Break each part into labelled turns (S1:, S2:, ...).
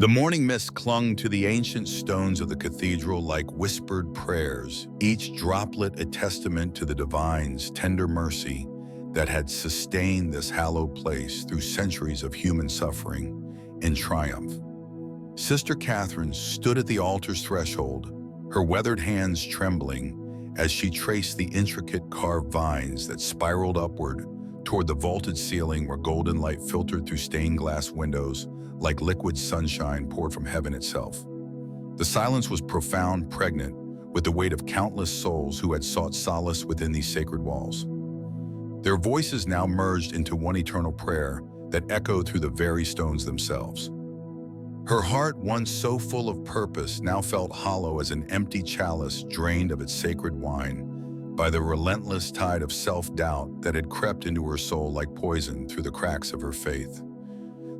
S1: The morning mist clung to the ancient stones of the cathedral like whispered prayers, each droplet a testament to the divine's tender mercy that had sustained this hallowed place through centuries of human suffering and triumph. Sister Catherine stood at the altar's threshold, her weathered hands trembling as she traced the intricate carved vines that spiraled upward toward the vaulted ceiling where golden light filtered through stained glass windows like liquid sunshine poured from heaven itself. The silence was profound, pregnant with the weight of countless souls who had sought solace within these sacred walls. Their voices now merged into one eternal prayer that echoed through the very stones themselves. Her heart, once so full of purpose, now felt hollow as an empty chalice drained of its sacred wine by the relentless tide of self-doubt that had crept into her soul like poison through the cracks of her faith.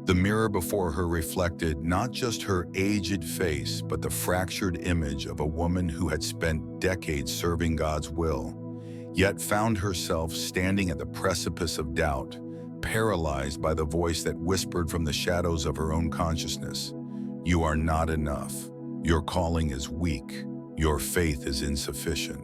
S1: The mirror before her reflected not just her aged face, but the fractured image of a woman who had spent decades serving God's will, yet found herself standing at the precipice of doubt, paralyzed by the voice that whispered from the shadows of her own consciousness, "You are not enough. Your calling is weak. Your faith is insufficient."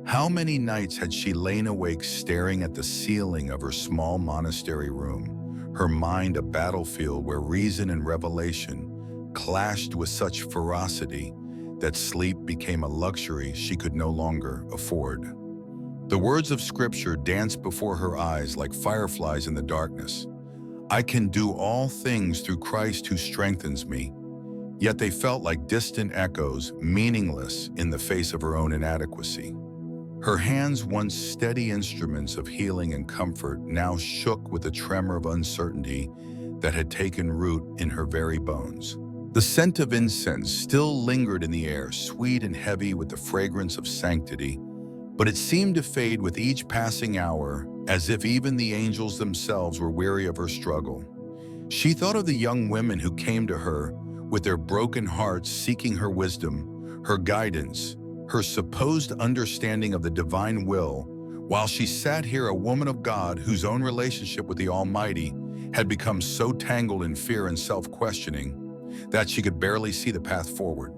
S1: How many nights had she lain awake staring at the ceiling of her small monastery room, her mind a battlefield where reason and revelation clashed with such ferocity that sleep became a luxury she could no longer afford. The words of Scripture danced before her eyes like fireflies in the darkness. "I can do all things through Christ who strengthens me." Yet they felt like distant echoes, meaningless in the face of her own inadequacy. Her hands, once steady instruments of healing and comfort, now shook with a tremor of uncertainty that had taken root in her very bones. The scent of incense still lingered in the air, sweet and heavy with the fragrance of sanctity, but it seemed to fade with each passing hour, as if even the angels themselves were weary of her struggle. She thought of the young women who came to her with their broken hearts seeking her wisdom, her guidance, her supposed understanding of the divine will, while she sat here a woman of God whose own relationship with the Almighty had become so tangled in fear and self-questioning that she could barely see the path forward.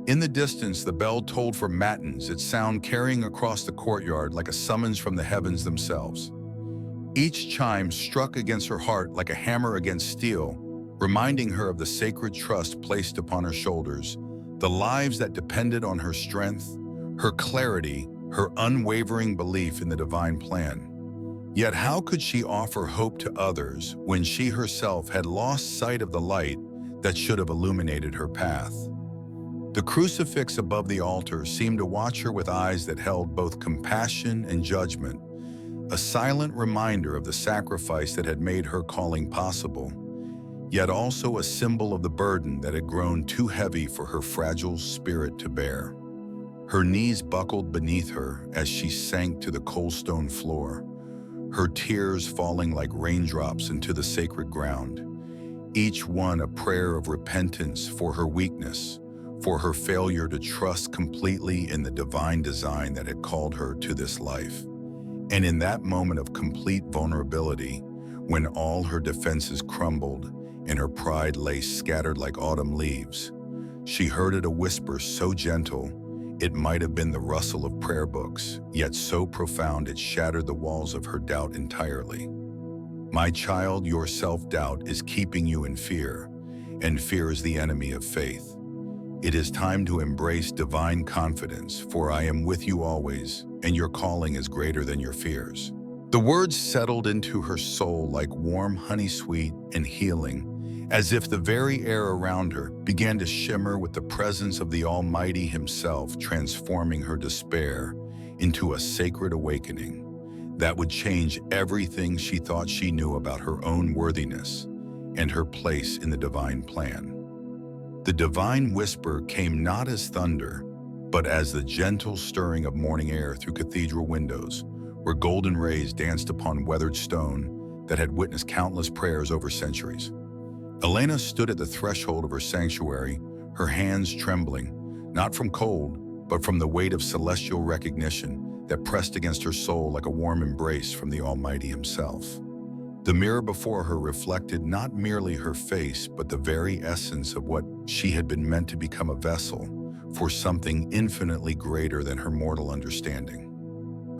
S1: In the distance, the bell tolled for matins, its sound carrying across the courtyard like a summons from the heavens themselves. Each chime struck against her heart like a hammer against steel, reminding her of the sacred trust placed upon her shoulders, the lives that depended on her strength, her clarity, her unwavering belief in the divine plan. Yet how could she offer hope to others when she herself had lost sight of the light that should have illuminated her path? The crucifix above the altar seemed to watch her with eyes that held both compassion and judgment, a silent reminder of the sacrifice that had made her calling possible, yet also a symbol of the burden that had grown too heavy for her fragile spirit to bear. Her knees buckled beneath her as she sank to the cold stone floor, her tears falling like raindrops into the sacred ground, each one a prayer of repentance for her weakness, for her failure to trust completely in the divine design that had called her to this life. And in that moment of complete vulnerability, when all her defenses crumbled and her pride lay scattered like autumn leaves, she heard a whisper so gentle it might have been the rustle of prayer books, yet so profound it shattered the walls of her doubt entirely. "My child, your self-doubt is keeping you in fear, and fear is the enemy of faith. It is time to embrace divine confidence, for I am with you always, and your calling is greater than your fears." The words settled into her soul like warm honey sweet and healing, as if the very air around her began to shimmer with the presence of the Almighty Himself, transforming her despair into a sacred awakening that would change everything she thought she knew about her own worthiness and her place in the divine plan. The divine whisper came not as thunder, but as the gentle stirring of morning air through cathedral windows, where golden rays danced upon weathered stone that had witnessed countless prayers over centuries. Elena stood at the threshold of her sanctuary, her hands trembling, not from cold, but from the weight of celestial recognition that pressed against her soul like a warm embrace from the Almighty Himself. The mirror before her reflected not merely her face, but the very essence of what she had been meant to become, a vessel for something infinitely greater than her mortal understanding.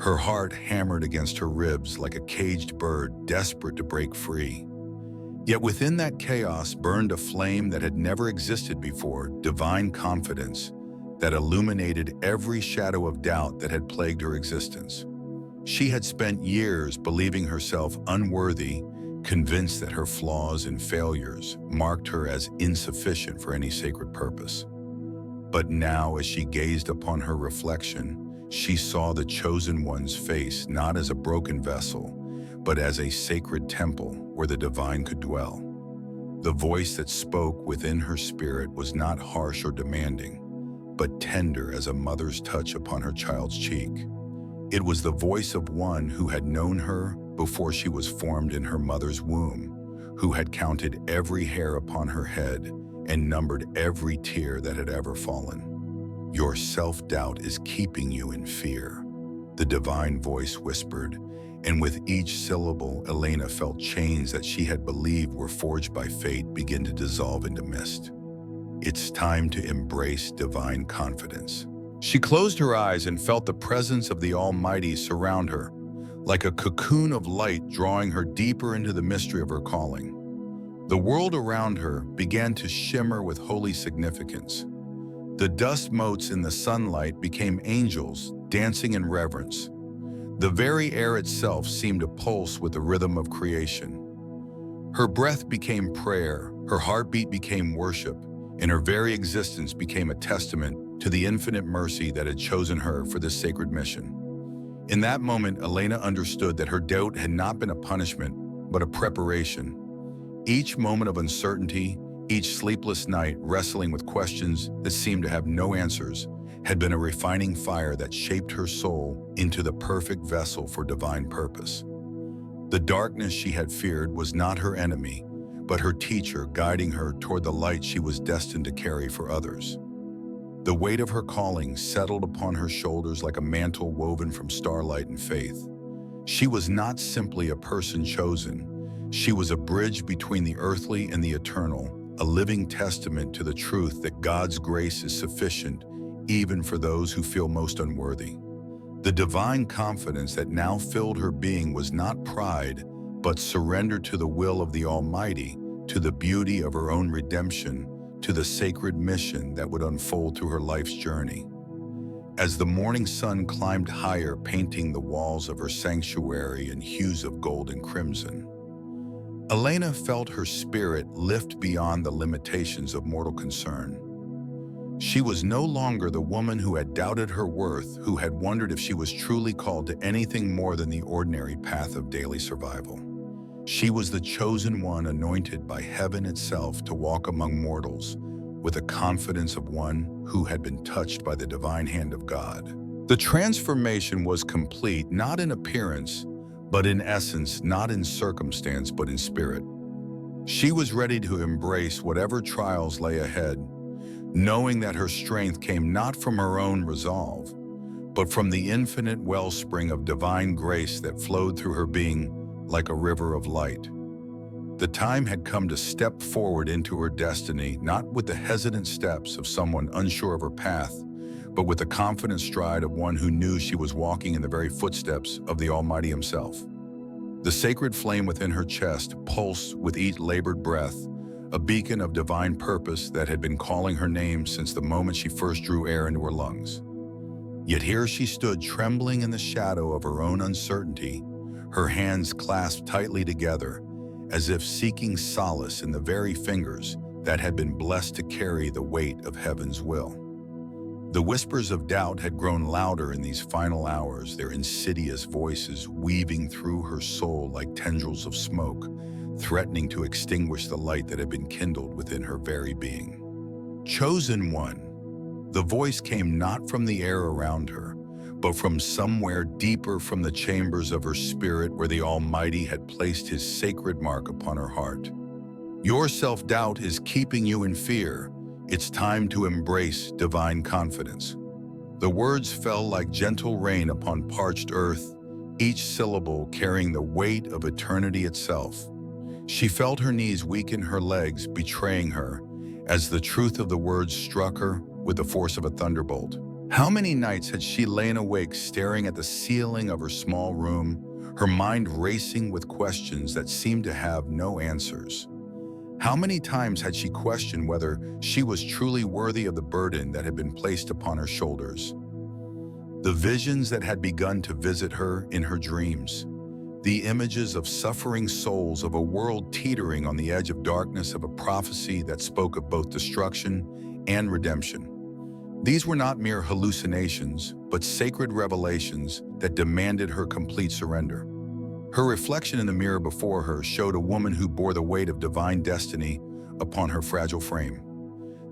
S1: Her heart hammered against her ribs like a caged bird desperate to break free. Yet within that chaos burned a flame that had never existed before, divine confidence that illuminated every shadow of doubt that had plagued her existence. She had spent years believing herself unworthy, convinced that her flaws and failures marked her as insufficient for any sacred purpose. But now, as she gazed upon her reflection, she saw the chosen one's face not as a broken vessel, but as a sacred temple where the divine could dwell. The voice that spoke within her spirit was not harsh or demanding, but tender as a mother's touch upon her child's cheek. It was the voice of one who had known her before she was formed in her mother's womb, who had counted every hair upon her head and numbered every tear that had ever fallen. "Your self-doubt is keeping you in fear," the divine voice whispered, and with each syllable, Elena felt chains that she had believed were forged by fate begin to dissolve into mist. It's time to embrace divine confidence. She closed her eyes and felt the presence of the Almighty surround her, like a cocoon of light drawing her deeper into the mystery of her calling. The world around her began to shimmer with holy significance. The dust motes in the sunlight became angels dancing in reverence. The very air itself seemed to pulse with the rhythm of creation. Her breath became prayer, her heartbeat became worship, and her very existence became a testament to the infinite mercy that had chosen her for this sacred mission. In that moment, Elena understood that her doubt had not been a punishment, but a preparation. Each moment of uncertainty, each sleepless night wrestling with questions that seemed to have no answers, had been a refining fire that shaped her soul into the perfect vessel for divine purpose. The darkness she had feared was not her enemy, but her teacher, guiding her toward the light she was destined to carry for others. The weight of her calling settled upon her shoulders like a mantle woven from starlight and faith. She was not simply a person chosen. She was a bridge between the earthly and the eternal, a living testament to the truth that God's grace is sufficient even for those who feel most unworthy. The divine confidence that now filled her being was not pride, but surrender to the will of the Almighty, to the beauty of her own redemption, to the sacred mission that would unfold through her life's journey. As the morning sun climbed higher, painting the walls of her sanctuary in hues of gold and crimson, Elena felt her spirit lift beyond the limitations of mortal concern. She was no longer the woman who had doubted her worth, who had wondered if she was truly called to anything more than the ordinary path of daily survival. She was the chosen one, anointed by heaven itself to walk among mortals with the confidence of one who had been touched by the divine hand of God. The transformation was complete, not in appearance, but in essence, not in circumstance, but in spirit. She was ready to embrace whatever trials lay ahead, knowing that her strength came not from her own resolve, but from the infinite wellspring of divine grace that flowed through her being like a river of light. The time had come to step forward into her destiny, not with the hesitant steps of someone unsure of her path, but with the confident stride of one who knew she was walking in the very footsteps of the Almighty Himself. The sacred flame within her chest pulsed with each labored breath, a beacon of divine purpose that had been calling her name since the moment she first drew air into her lungs. Yet here she stood, trembling in the shadow of her own uncertainty, her hands clasped tightly together, as if seeking solace in the very fingers that had been blessed to carry the weight of heaven's will. The whispers of doubt had grown louder in these final hours, their insidious voices weaving through her soul like tendrils of smoke, threatening to extinguish the light that had been kindled within her very being. Chosen one, the voice came not from the air around her, but from somewhere deeper from the chambers of her spirit where the Almighty had placed His sacred mark upon her heart. Your self-doubt is keeping you in fear. It's time to embrace divine confidence. The words fell like gentle rain upon parched earth, each syllable carrying the weight of eternity itself. She felt her knees weaken, her legs betraying her, as the truth of the words struck her with the force of a thunderbolt. How many nights had she lain awake staring at the ceiling of her small room, her mind racing with questions that seemed to have no answers? How many times had she questioned whether she was truly worthy of the burden that had been placed upon her shoulders? The visions that had begun to visit her in her dreams, the images of suffering souls, of a world teetering on the edge of darkness, of a prophecy that spoke of both destruction and redemption. These were not mere hallucinations, but sacred revelations that demanded her complete surrender. Her reflection in the mirror before her showed a woman who bore the weight of divine destiny upon her fragile frame.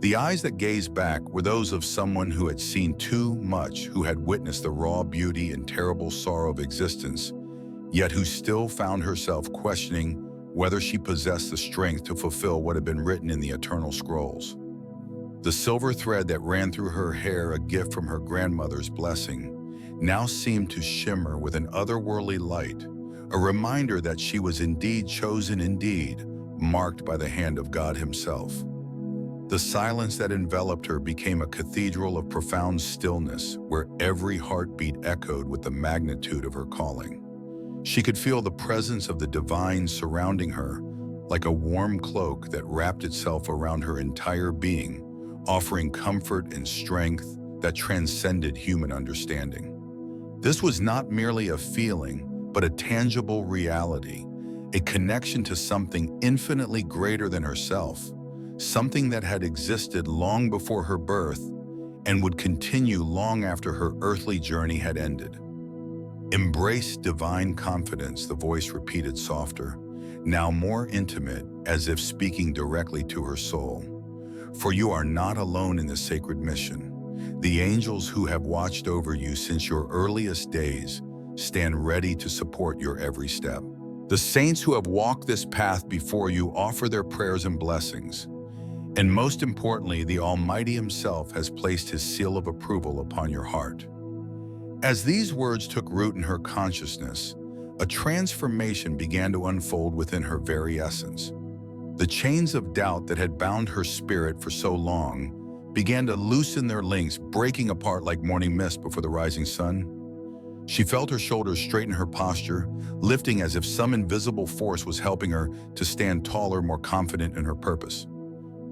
S1: The eyes that gazed back were those of someone who had seen too much, who had witnessed the raw beauty and terrible sorrow of existence, yet who still found herself questioning whether she possessed the strength to fulfill what had been written in the eternal scrolls. The silver thread that ran through her hair, a gift from her grandmother's blessing, now seemed to shimmer with an otherworldly light, a reminder that she was indeed chosen, indeed marked by the hand of God Himself. The silence that enveloped her became a cathedral of profound stillness, where every heartbeat echoed with the magnitude of her calling. She could feel the presence of the divine surrounding her, like a warm cloak that wrapped itself around her entire being, offering comfort and strength that transcended human understanding. This was not merely a feeling, but a tangible reality, a connection to something infinitely greater than herself, something that had existed long before her birth and would continue long after her earthly journey had ended. "Embrace divine confidence," the voice repeated softer, now more intimate, as if speaking directly to her soul. "For you are not alone in this sacred mission. The angels who have watched over you since your earliest days stand ready to support your every step. The saints who have walked this path before you offer their prayers and blessings. And most importantly, the Almighty Himself has placed His seal of approval upon your heart." As these words took root in her consciousness, a transformation began to unfold within her very essence. The chains of doubt that had bound her spirit for so long began to loosen their links, breaking apart like morning mist before the rising sun. She felt her shoulders straighten, her posture lifting as if some invisible force was helping her to stand taller, more confident in her purpose.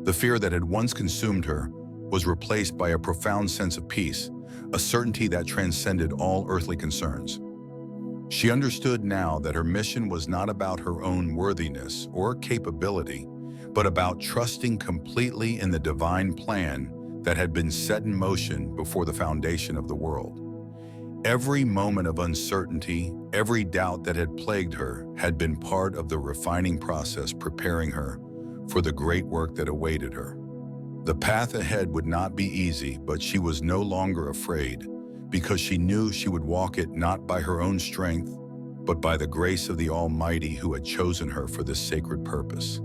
S1: The fear that had once consumed her was replaced by a profound sense of peace, a certainty that transcended all earthly concerns. She understood now that her mission was not about her own worthiness or capability, but about trusting completely in the divine plan that had been set in motion before the foundation of the world. Every moment of uncertainty, every doubt that had plagued her had been part of the refining process, preparing her for the great work that awaited her. The path ahead would not be easy, but she was no longer afraid, because she knew she would walk it not by her own strength, but by the grace of the Almighty who had chosen her for this sacred purpose.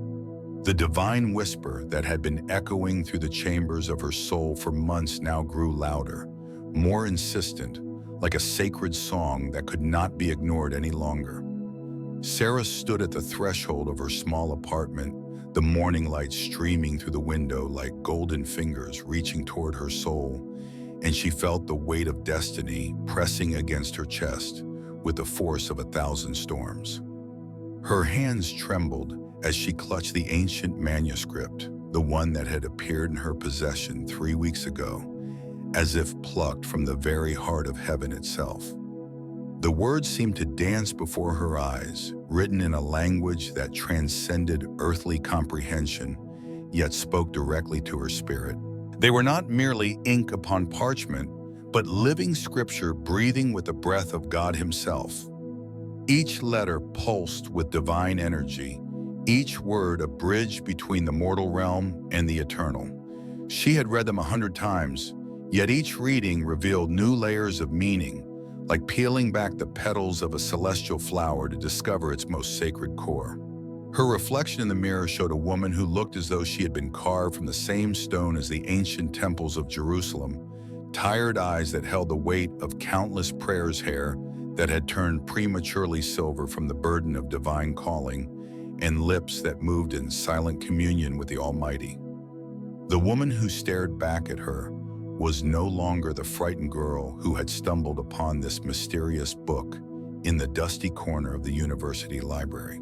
S1: The divine whisper that had been echoing through the chambers of her soul for months now grew louder, more insistent, like a sacred song that could not be ignored any longer. Sarah stood at the threshold of her small apartment, the morning light streaming through the window like golden fingers reaching toward her soul, and she felt the weight of destiny pressing against her chest with the force of 1,000 storms. Her hands trembled as she clutched the ancient manuscript, the one that had appeared in her possession 3 weeks ago, as if plucked from the very heart of heaven itself. The words seemed to dance before her eyes, written in a language that transcended earthly comprehension, yet spoke directly to her spirit. They were not merely ink upon parchment, but living scripture breathing with the breath of God Himself. Each letter pulsed with divine energy, each word a bridge between the mortal realm and the eternal. She had read them 100 times, yet each reading revealed new layers of meaning, like peeling back the petals of a celestial flower to discover its most sacred core. Her reflection in the mirror showed a woman who looked as though she had been carved from the same stone as the ancient temples of Jerusalem, tired eyes that held the weight of countless prayers, hair that had turned prematurely silver from the burden of divine calling, and lips that moved in silent communion with the Almighty. The woman who stared back at her was no longer the frightened girl who had stumbled upon this mysterious book in the dusty corner of the university library.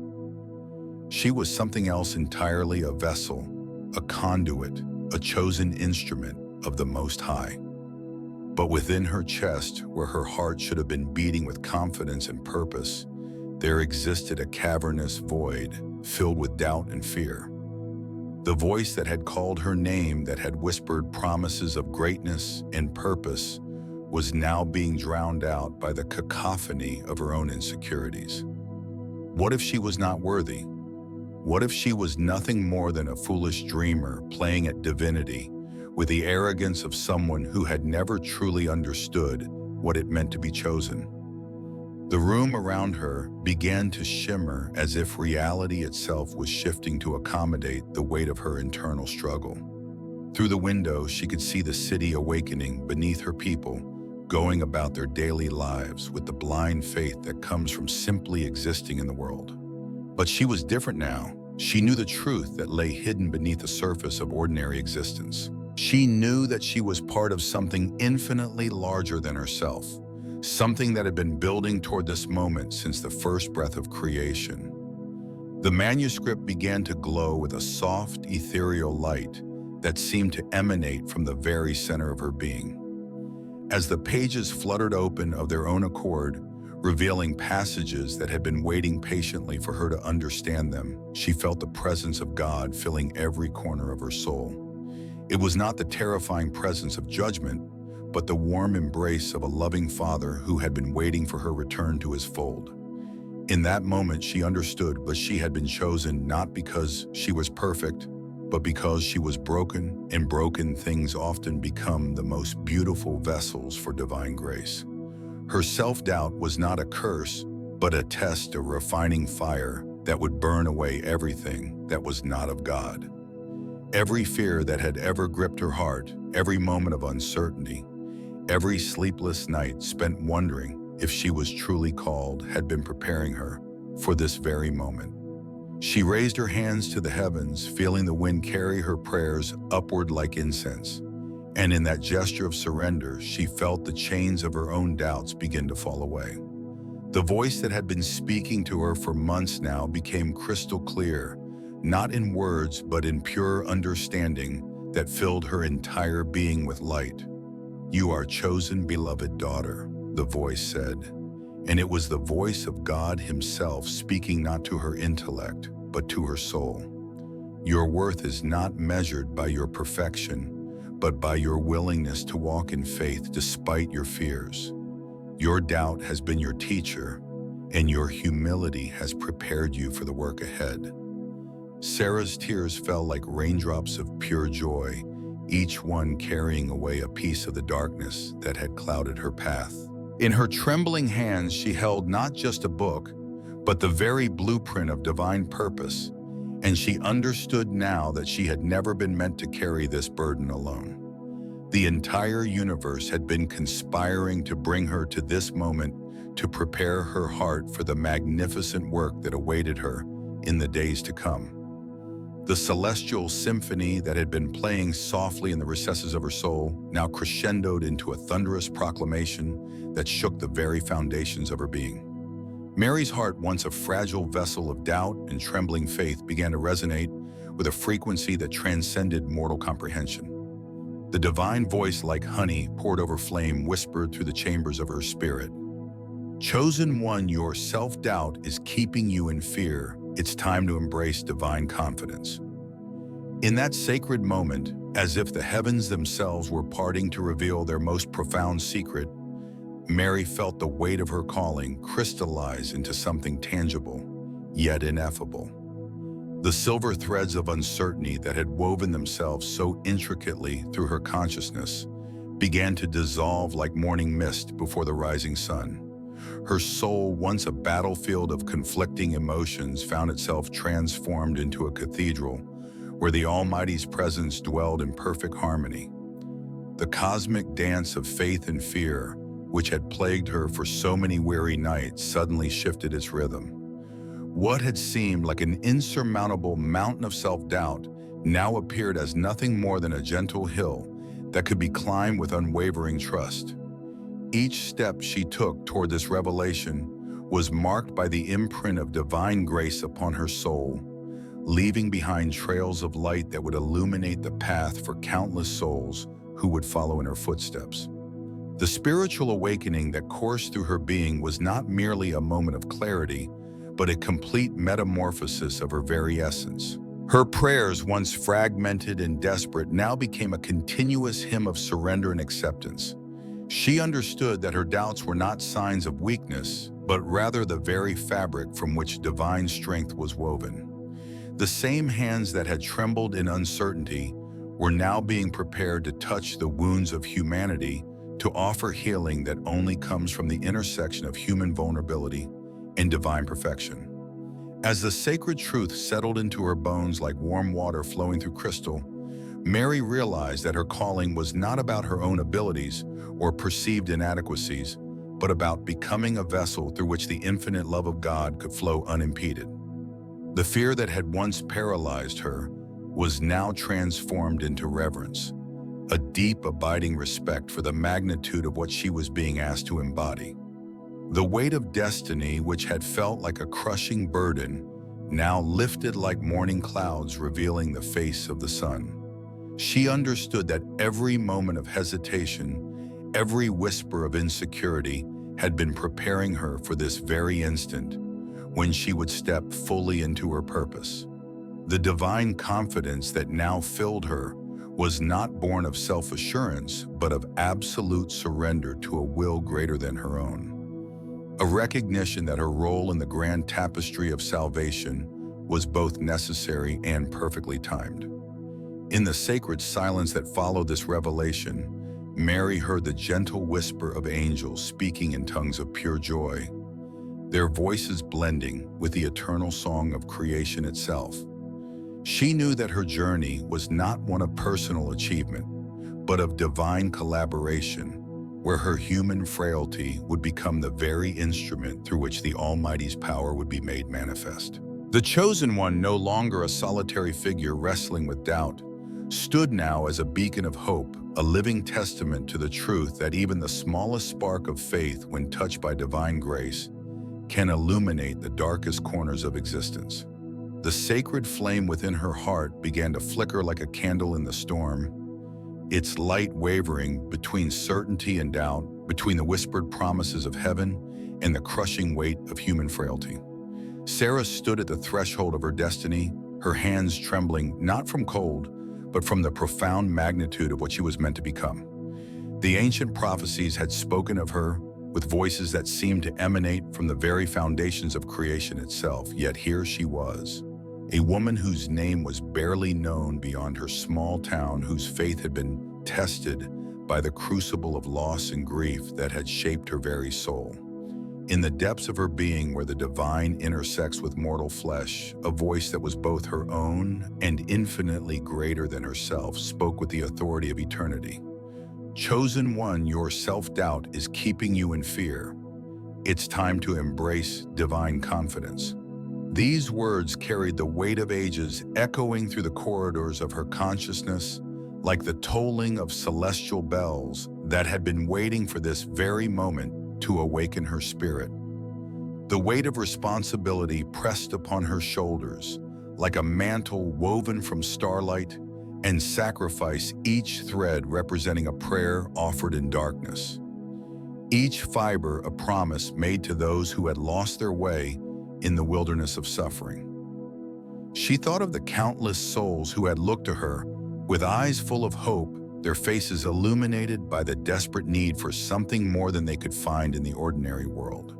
S1: She was something else entirely, a vessel, a conduit, a chosen instrument of the Most High. But within her chest, where her heart should have been beating with confidence and purpose, there existed a cavernous void filled with doubt and fear. The voice that had called her name, that had whispered promises of greatness and purpose, was now being drowned out by the cacophony of her own insecurities. What if she was not worthy? What if she was nothing more than a foolish dreamer playing at divinity, with the arrogance of someone who had never truly understood what it meant to be chosen? The room around her began to shimmer as if reality itself was shifting to accommodate the weight of her internal struggle. Through the window, she could see the city awakening beneath her people, going about their daily lives with the blind faith that comes from simply existing in the world. But she was different now. She knew the truth that lay hidden beneath the surface of ordinary existence. She knew that she was part of something infinitely larger than herself, something that had been building toward this moment since the first breath of creation. The manuscript began to glow with a soft, ethereal light that seemed to emanate from the very center of her being. As the pages fluttered open of their own accord, revealing passages that had been waiting patiently for her to understand them, she felt the presence of God filling every corner of her soul. It was not the terrifying presence of judgment, but the warm embrace of a loving Father who had been waiting for her return to his fold. In that moment, she understood that she had been chosen not because she was perfect, but because she was broken, and broken things often become the most beautiful vessels for divine grace. Her self-doubt was not a curse, but a test, a refining fire that would burn away everything that was not of God. Every fear that had ever gripped her heart, every moment of uncertainty, every sleepless night spent wondering if she was truly called, had been preparing her for this very moment. She raised her hands to the heavens, feeling the wind carry her prayers upward like incense. And in that gesture of surrender, she felt the chains of her own doubts begin to fall away. The voice that had been speaking to her for months now became crystal clear, not in words, but in pure understanding that filled her entire being with light. "You are chosen, beloved daughter," the voice said. And it was the voice of God himself speaking not to her intellect, but to her soul. "Your worth is not measured by your perfection, but by your willingness to walk in faith despite your fears. Your doubt has been your teacher, and your humility has prepared you for the work ahead." Sarah's tears fell like raindrops of pure joy, each one carrying away a piece of the darkness that had clouded her path. In her trembling hands, she held not just a book, but the very blueprint of divine purpose, and she understood now that she had never been meant to carry this burden alone. The entire universe had been conspiring to bring her to this moment, to prepare her heart for the magnificent work that awaited her in the days to come. The celestial symphony that had been playing softly in the recesses of her soul now crescendoed into a thunderous proclamation that shook the very foundations of her being. Mary's heart, once a fragile vessel of doubt and trembling faith, began to resonate with a frequency that transcended mortal comprehension. The divine voice, like honey poured over flame, whispered through the chambers of her spirit. "Chosen one, your self-doubt is keeping you in fear. It's time to embrace divine confidence." In that sacred moment, as if the heavens themselves were parting to reveal their most profound secret, Mary felt the weight of her calling crystallize into something tangible, yet ineffable. The silver threads of uncertainty that had woven themselves so intricately through her consciousness began to dissolve like morning mist before the rising sun. Her soul, once a battlefield of conflicting emotions, found itself transformed into a cathedral where the Almighty's presence dwelled in perfect harmony. The cosmic dance of faith and fear which had plagued her for so many weary nights, suddenly shifted its rhythm. What had seemed like an insurmountable mountain of self-doubt now appeared as nothing more than a gentle hill that could be climbed with unwavering trust. Each step she took toward this revelation was marked by the imprint of divine grace upon her soul, leaving behind trails of light that would illuminate the path for countless souls who would follow in her footsteps. The spiritual awakening that coursed through her being was not merely a moment of clarity, but a complete metamorphosis of her very essence. Her prayers, once fragmented and desperate, now became a continuous hymn of surrender and acceptance. She understood that her doubts were not signs of weakness, but rather the very fabric from which divine strength was woven. The same hands that had trembled in uncertainty were now being prepared to touch the wounds of humanity, to offer healing that only comes from the intersection of human vulnerability and divine perfection. As the sacred truth settled into her bones like warm water flowing through crystal, Mary realized that her calling was not about her own abilities or perceived inadequacies, but about becoming a vessel through which the infinite love of God could flow unimpeded. The fear that had once paralyzed her was now transformed into reverence, a deep, abiding respect for the magnitude of what she was being asked to embody. The weight of destiny, which had felt like a crushing burden, now lifted like morning clouds revealing the face of the sun. She understood that every moment of hesitation, every whisper of insecurity had been preparing her for this very instant, when she would step fully into her purpose. The divine confidence that now filled her was not born of self-assurance, but of absolute surrender to a will greater than her own. A recognition that her role in the grand tapestry of salvation was both necessary and perfectly timed. In the sacred silence that followed this revelation, Mary heard the gentle whisper of angels speaking in tongues of pure joy, their voices blending with the eternal song of creation itself. She knew that her journey was not one of personal achievement, but of divine collaboration, where her human frailty would become the very instrument through which the Almighty's power would be made manifest. The chosen one, no longer a solitary figure wrestling with doubt, stood now as a beacon of hope, a living testament to the truth that even the smallest spark of faith, when touched by divine grace, can illuminate the darkest corners of existence. The sacred flame within her heart began to flicker like a candle in the storm, its light wavering between certainty and doubt, between the whispered promises of heaven and the crushing weight of human frailty. Sarah stood at the threshold of her destiny, her hands trembling not from cold, but from the profound magnitude of what she was meant to become. The ancient prophecies had spoken of her with voices that seemed to emanate from the very foundations of creation itself, yet here she was, a woman whose name was barely known beyond her small town, whose faith had been tested by the crucible of loss and grief that had shaped her very soul. In the depths of her being, where the divine intersects with mortal flesh, a voice that was both her own and infinitely greater than herself spoke with the authority of eternity. Chosen one, your self-doubt is keeping you in fear. It's time to embrace divine confidence. These words carried the weight of ages, echoing through the corridors of her consciousness like the tolling of celestial bells that had been waiting for this very moment to awaken her spirit. The weight of responsibility pressed upon her shoulders like a mantle woven from starlight, and sacrifice, each thread representing a prayer offered in darkness. Each fiber a promise made to those who had lost their way in the wilderness of suffering. She thought of the countless souls who had looked to her with eyes full of hope, their faces illuminated by the desperate need for something more than they could find in the ordinary world.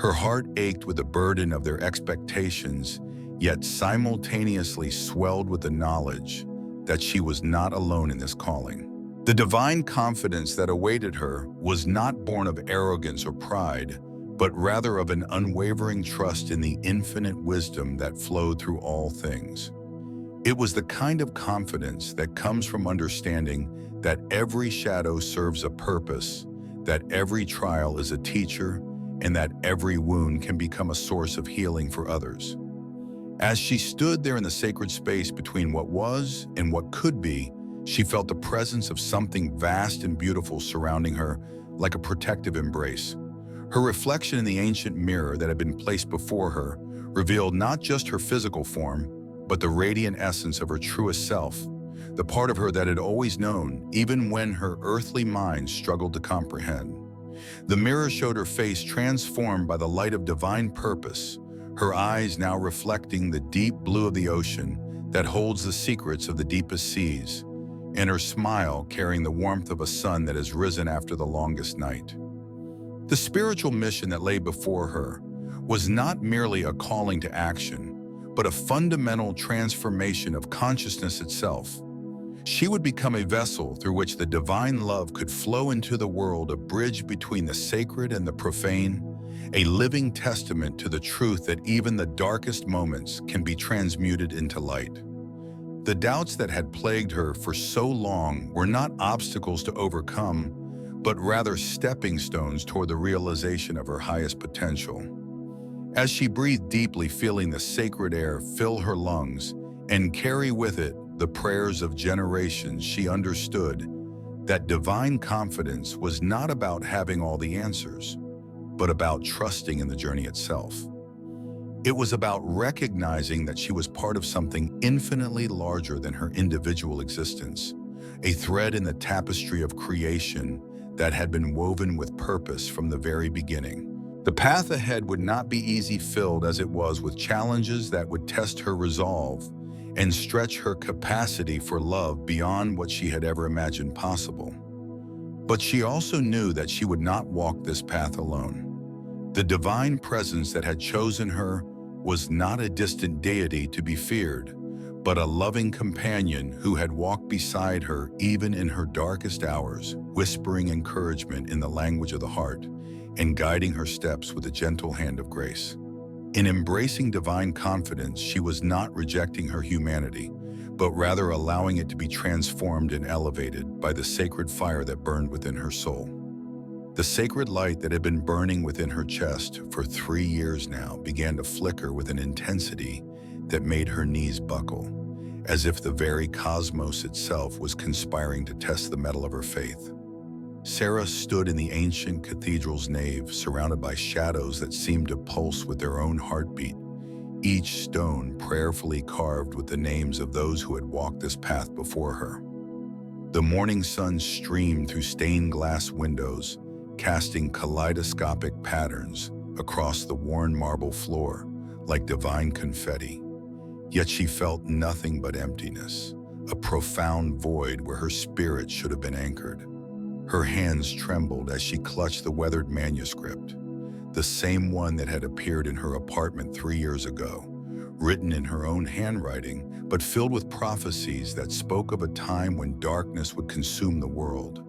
S1: Her heart ached with the burden of their expectations, yet simultaneously swelled with the knowledge that she was not alone in this calling. The divine confidence that awaited her was not born of arrogance or pride, but rather of an unwavering trust in the infinite wisdom that flowed through all things. It was the kind of confidence that comes from understanding that every shadow serves a purpose, that every trial is a teacher, and that every wound can become a source of healing for others. As she stood there in the sacred space between what was and what could be, she felt the presence of something vast and beautiful surrounding her, like a protective embrace. Her reflection in the ancient mirror that had been placed before her revealed not just her physical form, but the radiant essence of her truest self, the part of her that had always known, even when her earthly mind struggled to comprehend. The mirror showed her face transformed by the light of divine purpose, her eyes now reflecting the deep blue of the ocean that holds the secrets of the deepest seas, and her smile carrying the warmth of a sun that has risen after the longest night. The spiritual mission that lay before her was not merely a calling to action, but a fundamental transformation of consciousness itself. She would become a vessel through which the divine love could flow into the world, a bridge between the sacred and the profane, a living testament to the truth that even the darkest moments can be transmuted into light. The doubts that had plagued her for so long were not obstacles to overcome, but rather stepping stones toward the realization of her highest potential. As she breathed deeply, feeling the sacred air fill her lungs and carry with it the prayers of generations, she understood that divine confidence was not about having all the answers, but about trusting in the journey itself. It was about recognizing that she was part of something infinitely larger than her individual existence, a thread in the tapestry of creation that had been woven with purpose from the very beginning. The path ahead would not be easy, filled as it was with challenges that would test her resolve and stretch her capacity for love beyond what she had ever imagined possible. But she also knew that she would not walk this path alone. The divine presence that had chosen her was not a distant deity to be feared, but a loving companion who had walked beside her even in her darkest hours, whispering encouragement in the language of the heart and guiding her steps with a gentle hand of grace. In embracing divine confidence, she was not rejecting her humanity, but rather allowing it to be transformed and elevated by the sacred fire that burned within her soul. The sacred light that had been burning within her chest for 3 years now began to flicker with an intensity that made her knees buckle, as if the very cosmos itself was conspiring to test the mettle of her faith. Sarah stood in the ancient cathedral's nave, surrounded by shadows that seemed to pulse with their own heartbeat, each stone prayerfully carved with the names of those who had walked this path before her. The morning sun streamed through stained glass windows, casting kaleidoscopic patterns across the worn marble floor like divine confetti. Yet she felt nothing but emptiness, a profound void where her spirit should have been anchored. Her hands trembled as she clutched the weathered manuscript, the same one that had appeared in her apartment 3 years ago, written in her own handwriting, but filled with prophecies that spoke of a time when darkness would consume the world,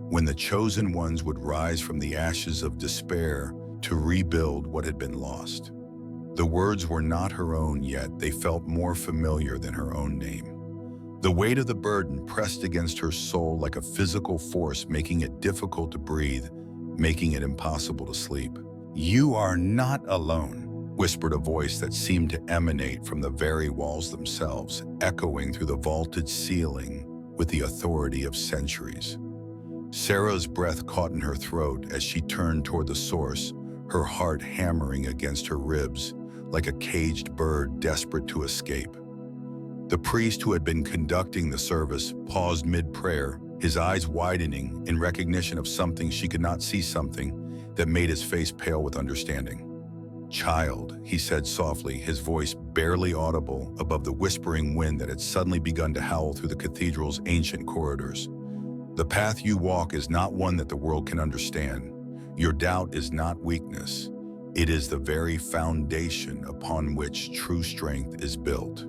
S1: when the chosen ones would rise from the ashes of despair to rebuild what had been lost. The words were not her own, yet they felt more familiar than her own name. The weight of the burden pressed against her soul like a physical force, making it difficult to breathe, making it impossible to sleep. "You are not alone," whispered a voice that seemed to emanate from the very walls themselves, echoing through the vaulted ceiling with the authority of centuries. Sarah's breath caught in her throat as she turned toward the source, her heart hammering against her ribs like a caged bird desperate to escape. The priest who had been conducting the service paused mid-prayer, his eyes widening in recognition of something she could not see, something that made his face pale with understanding. "Child," he said softly, his voice barely audible above the whispering wind that had suddenly begun to howl through the cathedral's ancient corridors. "The path you walk is not one that the world can understand. Your doubt is not weakness. It is the very foundation upon which true strength is built."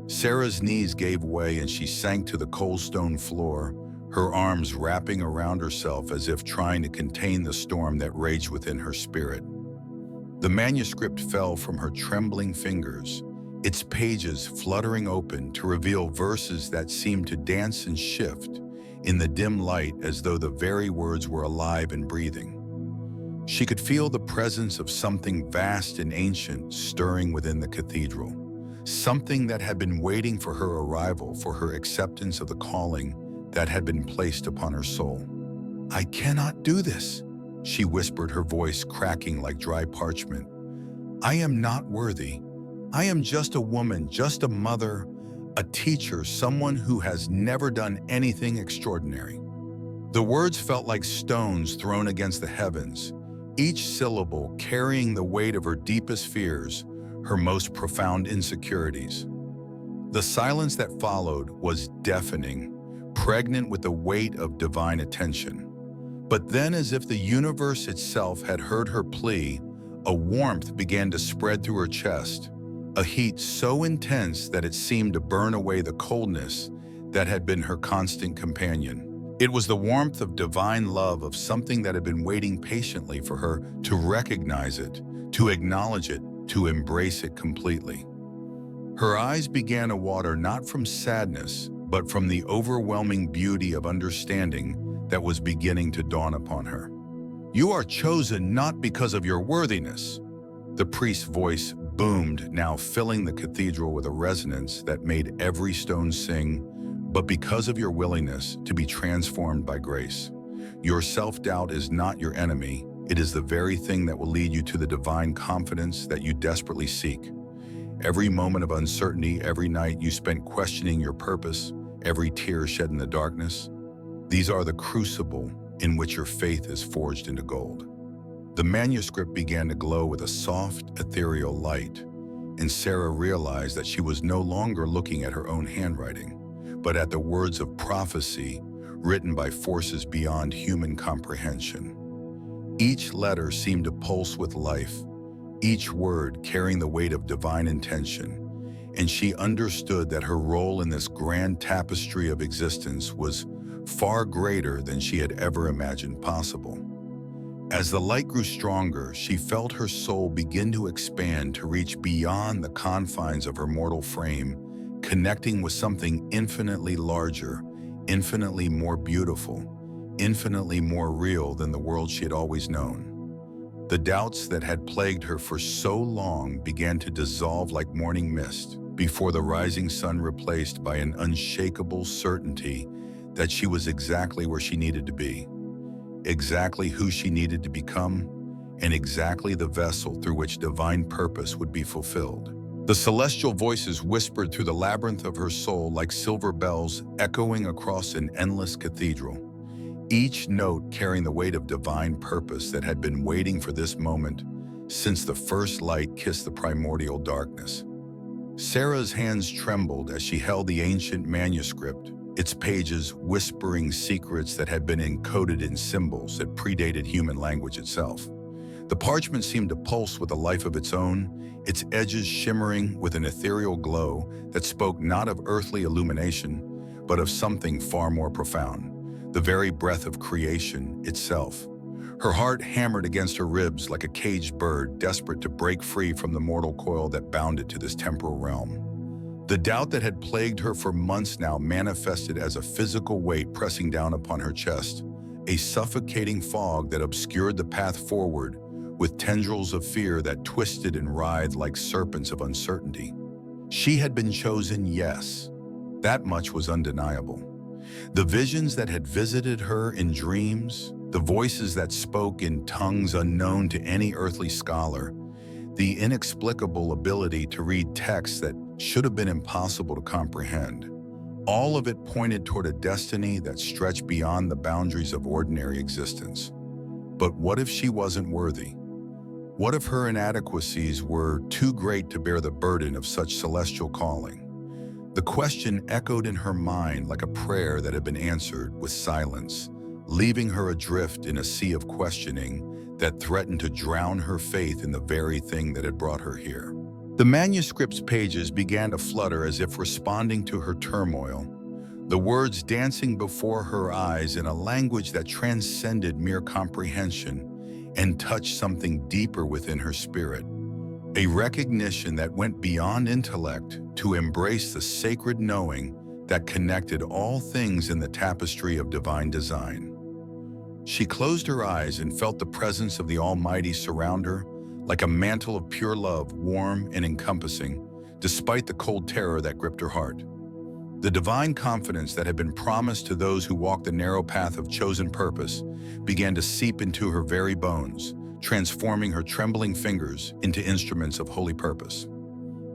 S1: Sarah's knees gave way and she sank to the cold stone floor, her arms wrapping around herself as if trying to contain the storm that raged within her spirit. The manuscript fell from her trembling fingers, its pages fluttering open to reveal verses that seemed to dance and shift, in the dim light as though the very words were alive and breathing. She could feel the presence of something vast and ancient stirring within the cathedral, something that had been waiting for her arrival, for her acceptance of the calling that had been placed upon her soul. "I cannot do this," she whispered, her voice cracking like dry parchment. "I am not worthy. I am just a woman, just a mother, a teacher, someone who has never done anything extraordinary." The words felt like stones thrown against the heavens, each syllable carrying the weight of her deepest fears, her most profound insecurities. The silence that followed was deafening, pregnant with the weight of divine attention. But then, as if the universe itself had heard her plea, a warmth began to spread through her chest, a heat so intense that it seemed to burn away the coldness that had been her constant companion. It was the warmth of divine love, of something that had been waiting patiently for her to recognize it, to acknowledge it, to embrace it completely. Her eyes began to water not from sadness, but from the overwhelming beauty of understanding that was beginning to dawn upon her. "You are chosen not because of your worthiness." The priest's voice boomed, now filling the cathedral with a resonance that made every stone sing, "but because of your willingness to be transformed by grace. Your self-doubt is not your enemy. It is the very thing that will lead you to the divine confidence that you desperately seek. Every moment of uncertainty, every night you spent questioning your purpose, every tear shed in the darkness, these are the crucible in which your faith is forged into gold." The manuscript began to glow with a soft, ethereal light, and Sarah realized that she was no longer looking at her own handwriting, but at the words of prophecy written by forces beyond human comprehension. Each letter seemed to pulse with life, each word carrying the weight of divine intention, and she understood that her role in this grand tapestry of existence was far greater than she had ever imagined possible. As the light grew stronger, she felt her soul begin to expand, to reach beyond the confines of her mortal frame, connecting with something infinitely larger, infinitely more beautiful, infinitely more real than the world she had always known. The doubts that had plagued her for so long began to dissolve like morning mist before the rising sun, replaced by an unshakable certainty that she was exactly where she needed to be, exactly who she needed to become, and exactly the vessel through which divine purpose would be fulfilled. The celestial voices whispered through the labyrinth of her soul like silver bells echoing across an endless cathedral, each note carrying the weight of divine purpose that had been waiting for this moment since the first light kissed the primordial darkness. Sarah's hands trembled as she held the ancient manuscript, its pages whispering secrets that had been encoded in symbols that predated human language itself. The parchment seemed to pulse with a life of its own, its edges shimmering with an ethereal glow that spoke not of earthly illumination, but of something far more profound, the very breath of creation itself. Her heart hammered against her ribs like a caged bird, desperate to break free from the mortal coil that bound it to this temporal realm. The doubt that had plagued her for months now manifested as a physical weight pressing down upon her chest, a suffocating fog that obscured the path forward, with tendrils of fear that twisted and writhed like serpents of uncertainty. She had been chosen, yes. That much was undeniable. The visions that had visited her in dreams, the voices that spoke in tongues unknown to any earthly scholar, the inexplicable ability to read texts that should have been impossible to comprehend. All of it pointed toward a destiny that stretched beyond the boundaries of ordinary existence. But what if she wasn't worthy? What if her inadequacies were too great to bear the burden of such celestial calling? The question echoed in her mind like a prayer that had been answered with silence, leaving her adrift in a sea of questioning that threatened to drown her faith in the very thing that had brought her here. The manuscript's pages began to flutter as if responding to her turmoil, the words dancing before her eyes in a language that transcended mere comprehension and touched something deeper within her spirit, a recognition that went beyond intellect to embrace the sacred knowing that connected all things in the tapestry of divine design. She closed her eyes and felt the presence of the Almighty surround her like a mantle of pure love, warm and encompassing, despite the cold terror that gripped her heart. The divine confidence that had been promised to those who walk the narrow path of chosen purpose began to seep into her very bones, transforming her trembling fingers into instruments of holy purpose.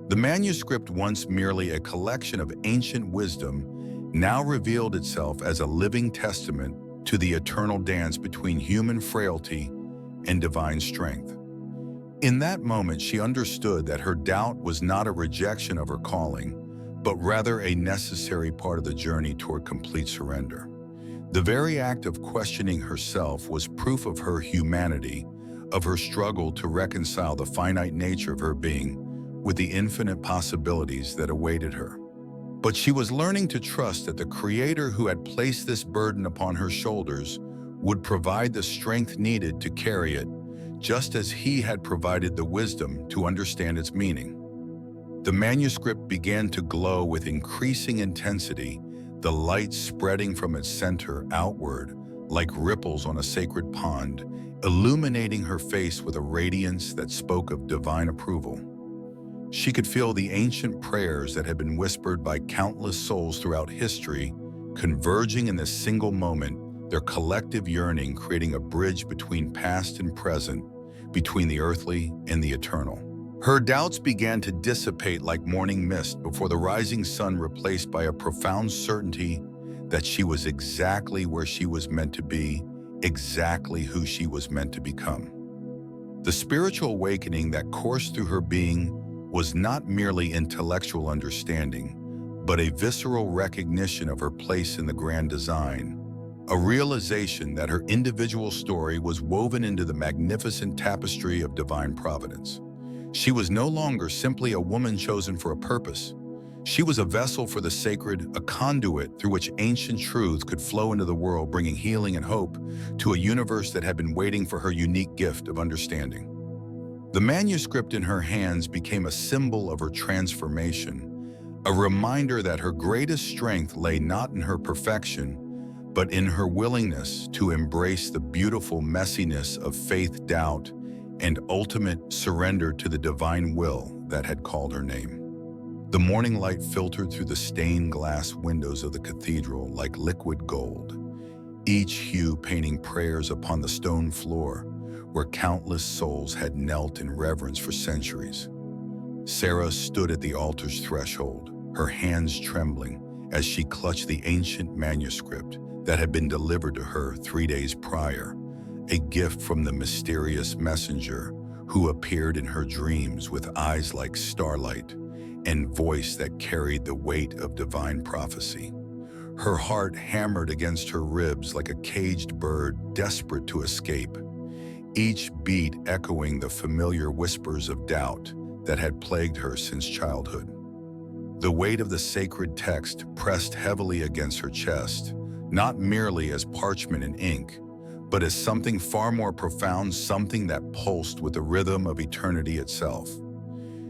S1: The manuscript, once merely a collection of ancient wisdom, now revealed itself as a living testament to the eternal dance between human frailty and divine strength. In that moment, she understood that her doubt was not a rejection of her calling, but rather a necessary part of the journey toward complete surrender. The very act of questioning herself was proof of her humanity, of her struggle to reconcile the finite nature of her being with the infinite possibilities that awaited her. But she was learning to trust that the Creator who had placed this burden upon her shoulders would provide the strength needed to carry it, just as He had provided the wisdom to understand its meaning. The manuscript began to glow with increasing intensity, the light spreading from its center outward like ripples on a sacred pond, illuminating her face with a radiance that spoke of divine approval. She could feel the ancient prayers that had been whispered by countless souls throughout history converging in this single moment, their collective yearning creating a bridge between past and present, between the earthly and the eternal. Her doubts began to dissipate like morning mist before the rising sun, replaced by a profound certainty that she was exactly where she was meant to be, exactly who she was meant to become. The spiritual awakening that coursed through her being was not merely intellectual understanding, but a visceral recognition of her place in the grand design, a realization that her individual story was woven into the magnificent tapestry of divine providence. She was no longer simply a woman chosen for a purpose. She was a vessel for the sacred, a conduit through which ancient truths could flow into the world, bringing healing and hope to a universe that had been waiting for her unique gift of understanding. The manuscript in her hands became a symbol of her transformation, a reminder that her greatest strength lay not in her perfection, but in her willingness to embrace the beautiful messiness of faith, doubt, and ultimate surrender to the divine will that had called her name. The morning light filtered through the stained glass windows of the cathedral like liquid gold, each hue painting prayers upon the stone floor where countless souls had knelt in reverence for centuries. Sarah stood at the altar's threshold, her hands trembling as she clutched the ancient manuscript that had been delivered to her 3 days prior, a gift from the mysterious messenger who appeared in her dreams with eyes like starlight and voice that carried the weight of divine prophecy. Her heart hammered against her ribs like a caged bird desperate to escape, each beat echoing the familiar whispers of doubt that had plagued her since childhood. The weight of the sacred text pressed heavily against her chest, not merely as parchment and ink, but as something far more profound, something that pulsed with the rhythm of eternity itself.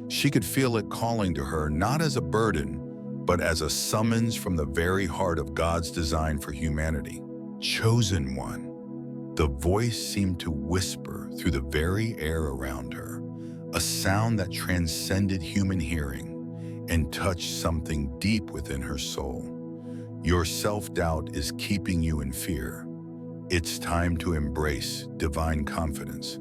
S1: She could feel it calling to her not as a burden, but as a summons from the very heart of God's design for humanity. Chosen one. The voice seemed to whisper through the very air around her, a sound that transcended human hearing and touched something deep within her soul. Your self-doubt is keeping you in fear. It's time to embrace divine confidence.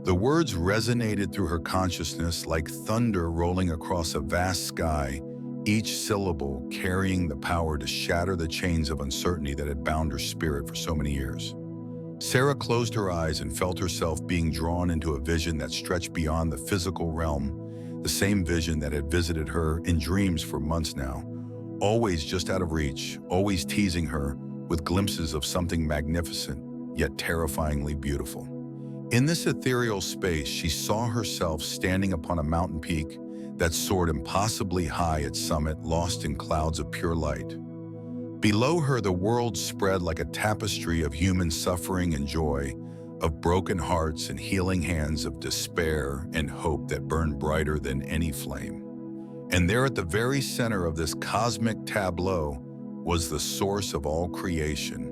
S1: The words resonated through her consciousness like thunder rolling across a vast sky, each syllable carrying the power to shatter the chains of uncertainty that had bound her spirit for so many years. Sarah closed her eyes and felt herself being drawn into a vision that stretched beyond the physical realm, the same vision that had visited her in dreams for months now, always just out of reach, always teasing her with glimpses of something magnificent, yet terrifyingly beautiful. In this ethereal space, she saw herself standing upon a mountain peak that soared impossibly high at summit, lost in clouds of pure light. Below her, the world spread like a tapestry of human suffering and joy, of broken hearts and healing hands, of despair and hope that burned brighter than any flame. And there at the very center of this cosmic tableau was the source of all creation,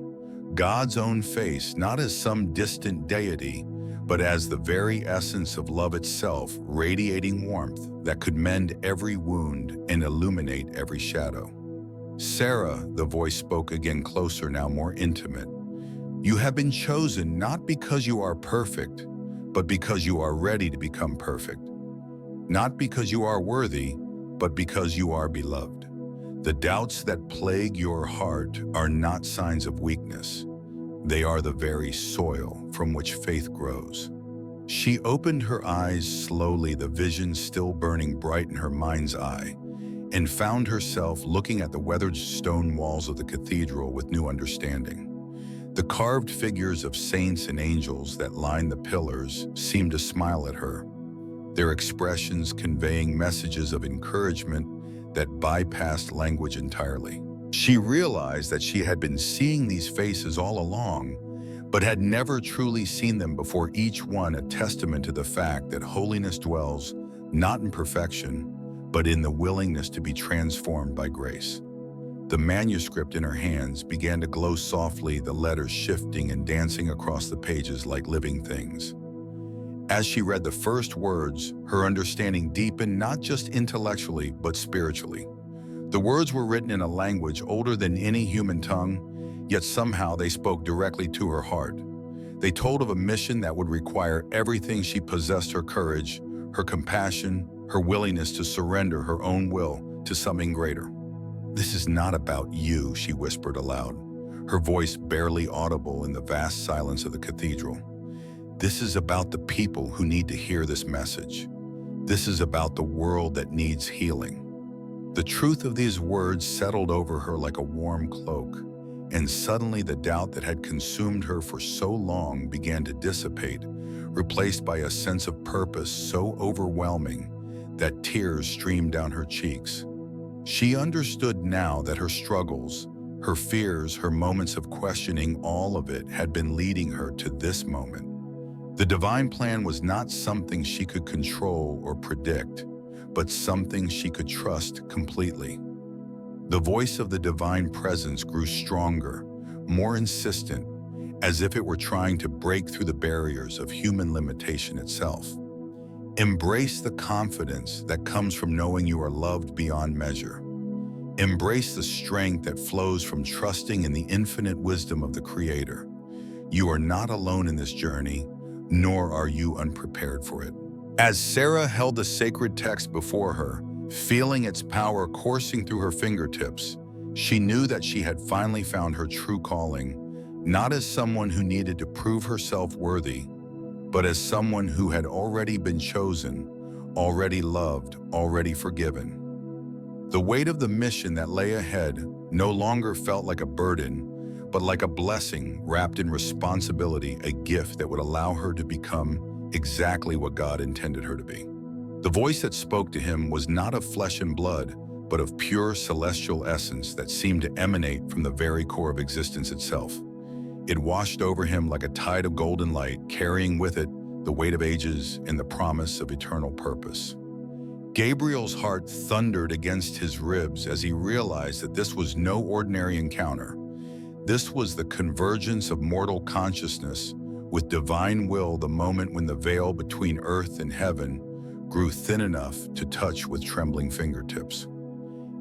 S1: God's own face, not as some distant deity, but as the very essence of love itself, radiating warmth that could mend every wound and illuminate every shadow. "Sarah," the voice spoke again, closer now, more intimate. "You have been chosen not because you are perfect, but because you are ready to become perfect. Not because you are worthy, but because you are beloved. The doubts that plague your heart are not signs of weakness. They are the very soil from which faith grows." She opened her eyes slowly, the vision still burning bright in her mind's eye, and found herself looking at the weathered stone walls of the cathedral with new understanding. The carved figures of saints and angels that lined the pillars seemed to smile at her, their expressions conveying messages of encouragement that bypassed language entirely. She realized that she had been seeing these faces all along, but had never truly seen them before, each one a testament to the fact that holiness dwells not in perfection, but in the willingness to be transformed by grace. The manuscript in her hands began to glow softly, the letters shifting and dancing across the pages like living things. As she read the first words, her understanding deepened, not just intellectually, but spiritually. The words were written in a language older than any human tongue, yet somehow they spoke directly to her heart. They told of a mission that would require everything she possessed: her courage, her compassion, her willingness to surrender her own will to something greater. "This is not about you," she whispered aloud, her voice barely audible in the vast silence of the cathedral. "This is about the people who need to hear this message. This is about the world that needs healing." The truth of these words settled over her like a warm cloak, and suddenly the doubt that had consumed her for so long began to dissipate, replaced by a sense of purpose so overwhelming that tears streamed down her cheeks. She understood now that her struggles, her fears, her moments of questioning, all of it had been leading her to this moment. The divine plan was not something she could control or predict, but something she could trust completely. The voice of the divine presence grew stronger, more insistent, as if it were trying to break through the barriers of human limitation itself. "Embrace the confidence that comes from knowing you are loved beyond measure. Embrace the strength that flows from trusting in the infinite wisdom of the Creator. You are not alone in this journey, nor are you unprepared for it." As Sarah held the sacred text before her, feeling its power coursing through her fingertips, she knew that she had finally found her true calling, not as someone who needed to prove herself worthy, but as someone who had already been chosen, already loved, already forgiven. The weight of the mission that lay ahead no longer felt like a burden, but like a blessing wrapped in responsibility, a gift that would allow her to become exactly what God intended her to be. The voice that spoke to him was not of flesh and blood, but of pure celestial essence that seemed to emanate from the very core of existence itself. It washed over him like a tide of golden light, carrying with it the weight of ages and the promise of eternal purpose. Gabriel's heart thundered against his ribs as he realized that this was no ordinary encounter. This was the convergence of mortal consciousness with divine will, the moment when the veil between earth and heaven grew thin enough to touch with trembling fingertips.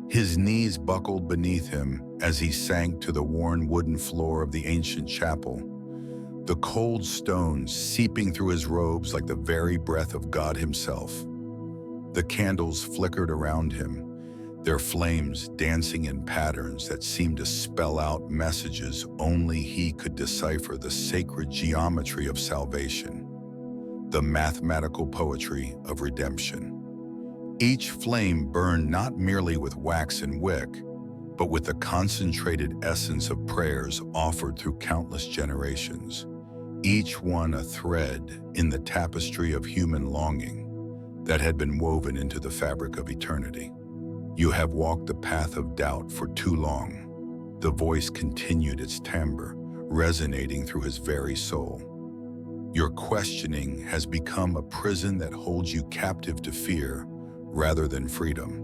S1: His knees buckled beneath him as he sank to the worn wooden floor of the ancient chapel, the cold stones seeping through his robes like the very breath of God himself. The candles flickered around him, their flames dancing in patterns that seemed to spell out messages only he could decipher, the sacred geometry of salvation, the mathematical poetry of redemption. Each flame burned not merely with wax and wick, but with the concentrated essence of prayers offered through countless generations, each one a thread in the tapestry of human longing that had been woven into the fabric of eternity. "You have walked the path of doubt for too long." The voice continued its timbre, resonating through his very soul. "Your questioning has become a prison that holds you captive to fear rather than freedom.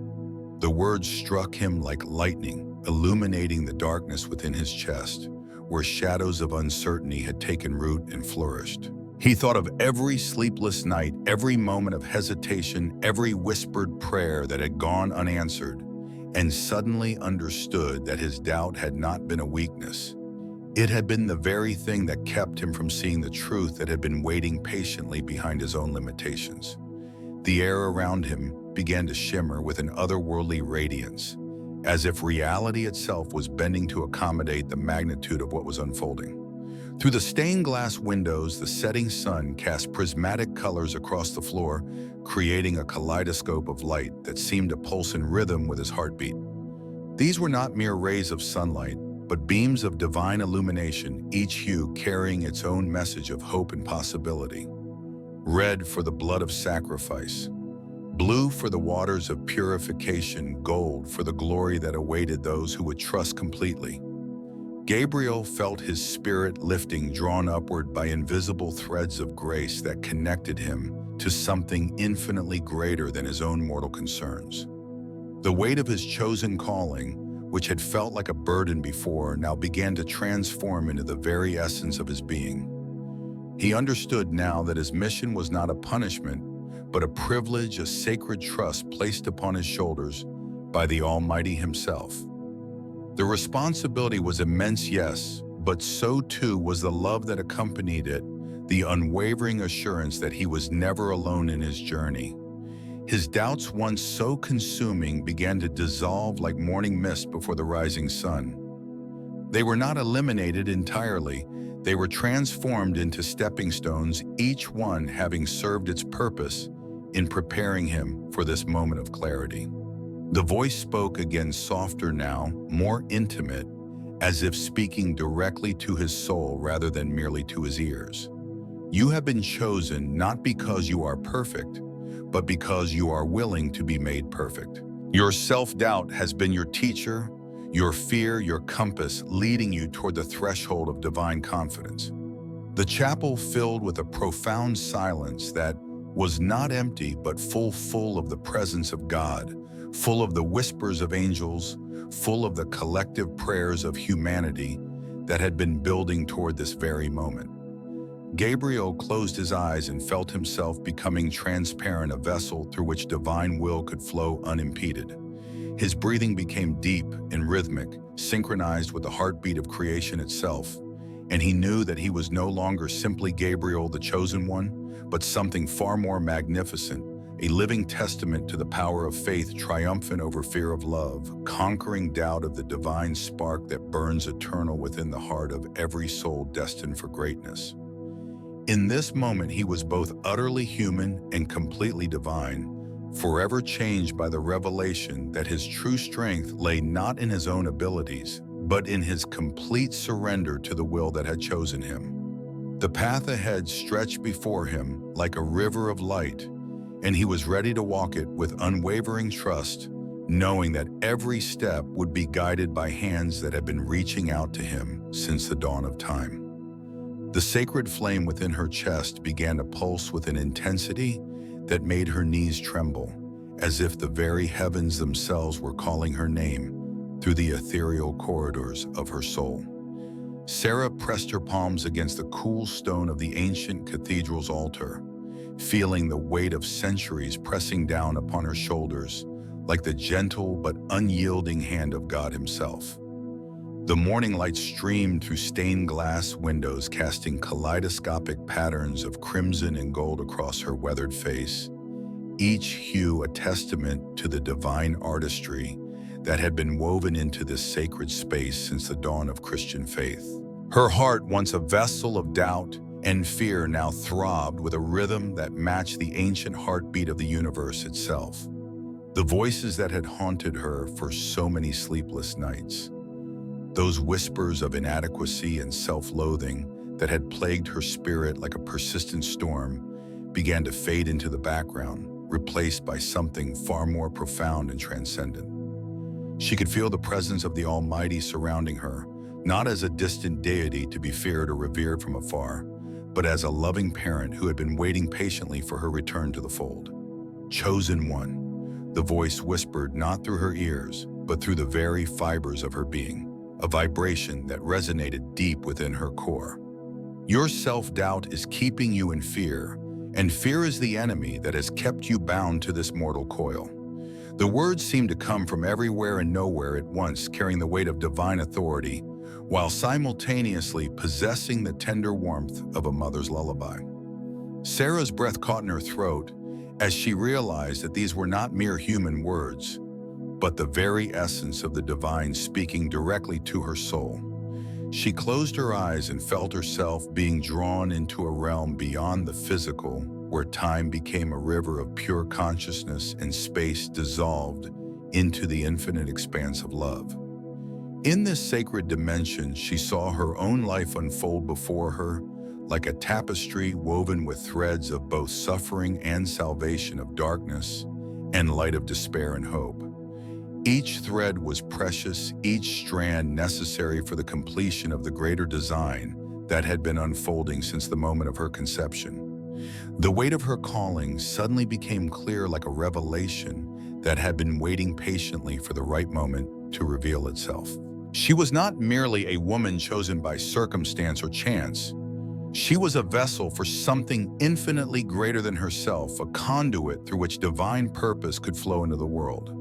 S1: The words struck him like lightning, illuminating the darkness within his chest, where shadows of uncertainty had taken root and flourished. He thought of every sleepless night, every moment of hesitation, every whispered prayer that had gone unanswered, and suddenly understood that his doubt had not been a weakness. It had been the very thing that kept him from seeing the truth that had been waiting patiently behind his own limitations. The air around him began to shimmer with an otherworldly radiance, as if reality itself was bending to accommodate the magnitude of what was unfolding. Through the stained glass windows, the setting sun cast prismatic colors across the floor, creating a kaleidoscope of light that seemed to pulse in rhythm with his heartbeat. These were not mere rays of sunlight, but beams of divine illumination, each hue carrying its own message of hope and possibility. Red for the blood of sacrifice, blue for the waters of purification, gold for the glory that awaited those who would trust completely. Gabriel felt his spirit lifting, drawn upward by invisible threads of grace that connected him to something infinitely greater than his own mortal concerns. The weight of his chosen calling, which had felt like a burden before, now began to transform into the very essence of his being. He understood now that his mission was not a punishment, but a privilege, a sacred trust placed upon his shoulders by the Almighty himself. The responsibility was immense, yes, but so too was the love that accompanied it, the unwavering assurance that he was never alone in his journey. His doubts, once so consuming, began to dissolve like morning mist before the rising sun. They were not eliminated entirely. They were transformed into stepping stones, each one having served its purpose in preparing him for this moment of clarity. The voice spoke again, softer now, more intimate, as if speaking directly to his soul rather than merely to his ears. You have been chosen not because you are perfect, but because you are willing to be made perfect. Your self-doubt has been your teacher, your fear, your compass, leading you toward the threshold of divine confidence. The chapel filled with a profound silence that was not empty, but full of the presence of God, full of the whispers of angels, full of the collective prayers of humanity that had been building toward this very moment. Gabriel closed his eyes and felt himself becoming transparent, a vessel through which divine will could flow unimpeded. His breathing became deep and rhythmic, synchronized with the heartbeat of creation itself, and he knew that he was no longer simply Gabriel, the chosen one, but something far more magnificent, a living testament to the power of faith triumphant over fear of love, conquering doubt of the divine spark that burns eternal within the heart of every soul destined for greatness. In this moment, he was both utterly human and completely divine, forever changed by the revelation that his true strength lay not in his own abilities, but in his complete surrender to the will that had chosen him. The path ahead stretched before him like a river of light, and he was ready to walk it with unwavering trust, knowing that every step would be guided by hands that had been reaching out to him since the dawn of time. The sacred flame within her chest began to pulse with an intensity that made her knees tremble, as if the very heavens themselves were calling her name through the ethereal corridors of her soul. Sarah pressed her palms against the cool stone of the ancient cathedral's altar, feeling the weight of centuries pressing down upon her shoulders like the gentle but unyielding hand of God himself. The morning light streamed through stained glass windows, casting kaleidoscopic patterns of crimson and gold across her weathered face, each hue a testament to the divine artistry that had been woven into this sacred space since the dawn of Christian faith. Her heart, once a vessel of doubt and fear, now throbbed with a rhythm that matched the ancient heartbeat of the universe itself. The voices that had haunted her for so many sleepless nights, those whispers of inadequacy and self-loathing that had plagued her spirit like a persistent storm, began to fade into the background, replaced by something far more profound and transcendent. She could feel the presence of the Almighty surrounding her, not as a distant deity to be feared or revered from afar, but as a loving parent who had been waiting patiently for her return to the fold. Chosen one, The voice whispered not through her ears, but through the very fibers of her being, a vibration that resonated deep within her core. Your self-doubt is keeping you in fear, and fear is the enemy that has kept you bound to this mortal coil. The words seemed to come from everywhere and nowhere at once, carrying the weight of divine authority, while simultaneously possessing the tender warmth of a mother's lullaby. Sarah's breath caught in her throat as she realized that these were not mere human words, but the very essence of the divine speaking directly to her soul. She closed her eyes and felt herself being drawn into a realm beyond the physical, where time became a river of pure consciousness and space dissolved into the infinite expanse of love. In this sacred dimension, she saw her own life unfold before her, like a tapestry woven with threads of both suffering and salvation, of darkness and light, of despair and hope. Each thread was precious, each strand necessary for the completion of the greater design that had been unfolding since the moment of her conception. The weight of her calling suddenly became clear, like a revelation that had been waiting patiently for the right moment to reveal itself. She was not merely a woman chosen by circumstance or chance. She was a vessel for something infinitely greater than herself, a conduit through which divine purpose could flow into the world.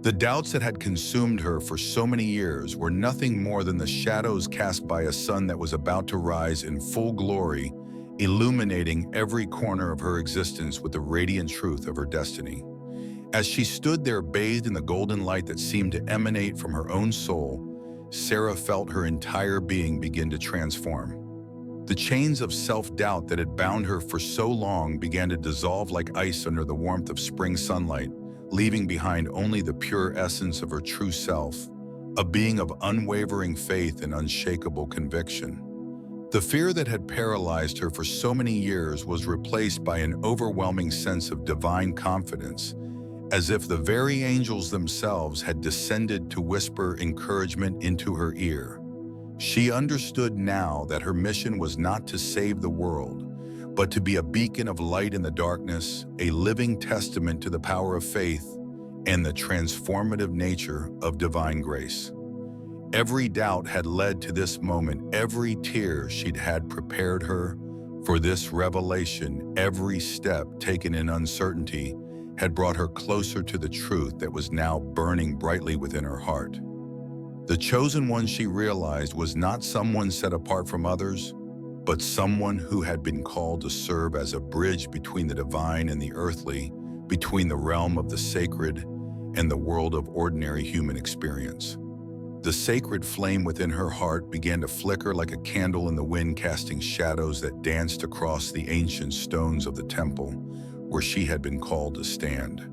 S1: The doubts that had consumed her for so many years were nothing more than the shadows cast by a sun that was about to rise in full glory, illuminating every corner of her existence with the radiant truth of her destiny. As she stood there bathed in the golden light that seemed to emanate from her own soul, Sarah felt her entire being begin to transform. The chains of self-doubt that had bound her for so long began to dissolve like ice under the warmth of spring sunlight, leaving behind only the pure essence of her true self, a being of unwavering faith and unshakable conviction. The fear that had paralyzed her for so many years was replaced by an overwhelming sense of divine confidence, as if the very angels themselves had descended to whisper encouragement into her ear. She understood now that her mission was not to save the world, but to be a beacon of light in the darkness, a living testament to the power of faith and the transformative nature of divine grace. Every doubt had led to this moment, every tear she'd had prepared her for this revelation, every step taken in uncertainty had brought her closer to the truth that was now burning brightly within her heart. The chosen one, she realized, was not someone set apart from others, but someone who had been called to serve as a bridge between the divine and the earthly, between the realm of the sacred and the world of ordinary human experience. The sacred flame within her heart began to flicker like a candle in the wind, casting shadows that danced across the ancient stones of the temple where she had been called to stand.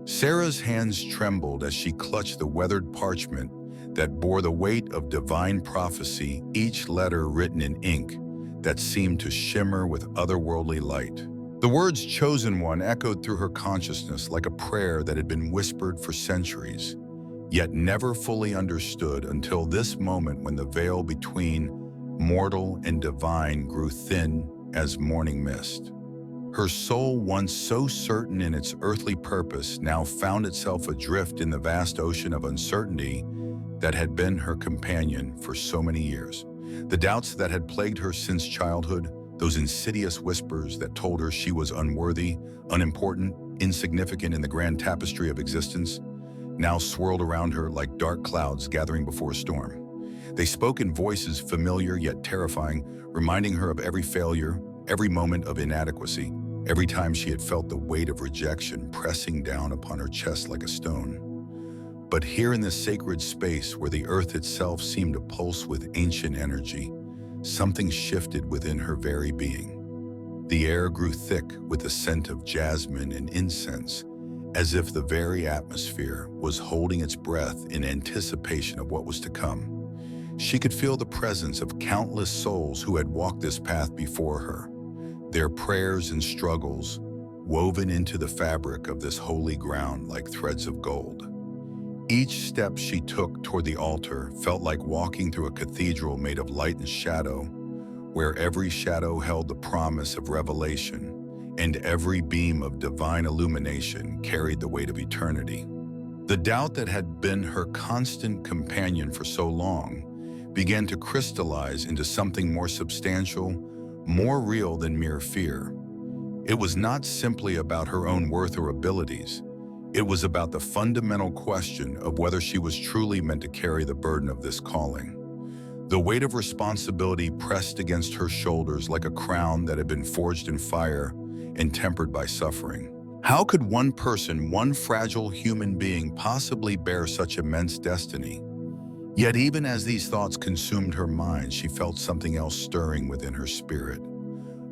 S1: Sarah's hands trembled as she clutched the weathered parchment that bore the weight of divine prophecy, each letter written in ink that seemed to shimmer with otherworldly light. The words "chosen one" echoed through her consciousness like a prayer that had been whispered for centuries, yet never fully understood until this moment, when the veil between mortal and divine grew thin as morning mist. Her soul, once so certain in its earthly purpose, now found itself adrift in the vast ocean of uncertainty that had been her companion for so many years. The doubts that had plagued her since childhood, those insidious whispers that told her she was unworthy, unimportant, insignificant in the grand tapestry of existence, now swirled around her like dark clouds gathering before a storm. They spoke in voices familiar yet terrifying, reminding her of every failure, every moment of inadequacy, every time she had felt the weight of rejection pressing down upon her chest like a stone. But here in this sacred space where the earth itself seemed to pulse with ancient energy, something shifted within her very being. The air grew thick with the scent of jasmine and incense, as if the very atmosphere was holding its breath in anticipation of what was to come. She could feel the presence of countless souls who had walked this path before her, their prayers and struggles woven into the fabric of this holy ground like threads of gold. Each step she took toward the altar felt like walking through a cathedral made of light and shadow, where every shadow held the promise of revelation, and every beam of divine illumination carried the weight of eternity. The doubt that had been her constant companion for so long began to crystallize into something more substantial, more real than mere fear. It was not simply about her own worth or abilities. It was about the fundamental question of whether she was truly meant to carry the burden of this calling. The weight of responsibility pressed against her shoulders like a crown that had been forged in fire and tempered by suffering. How could one person, one fragile human being, possibly bear such immense destiny? Yet even as these thoughts consumed her mind, she felt something else stirring within her spirit,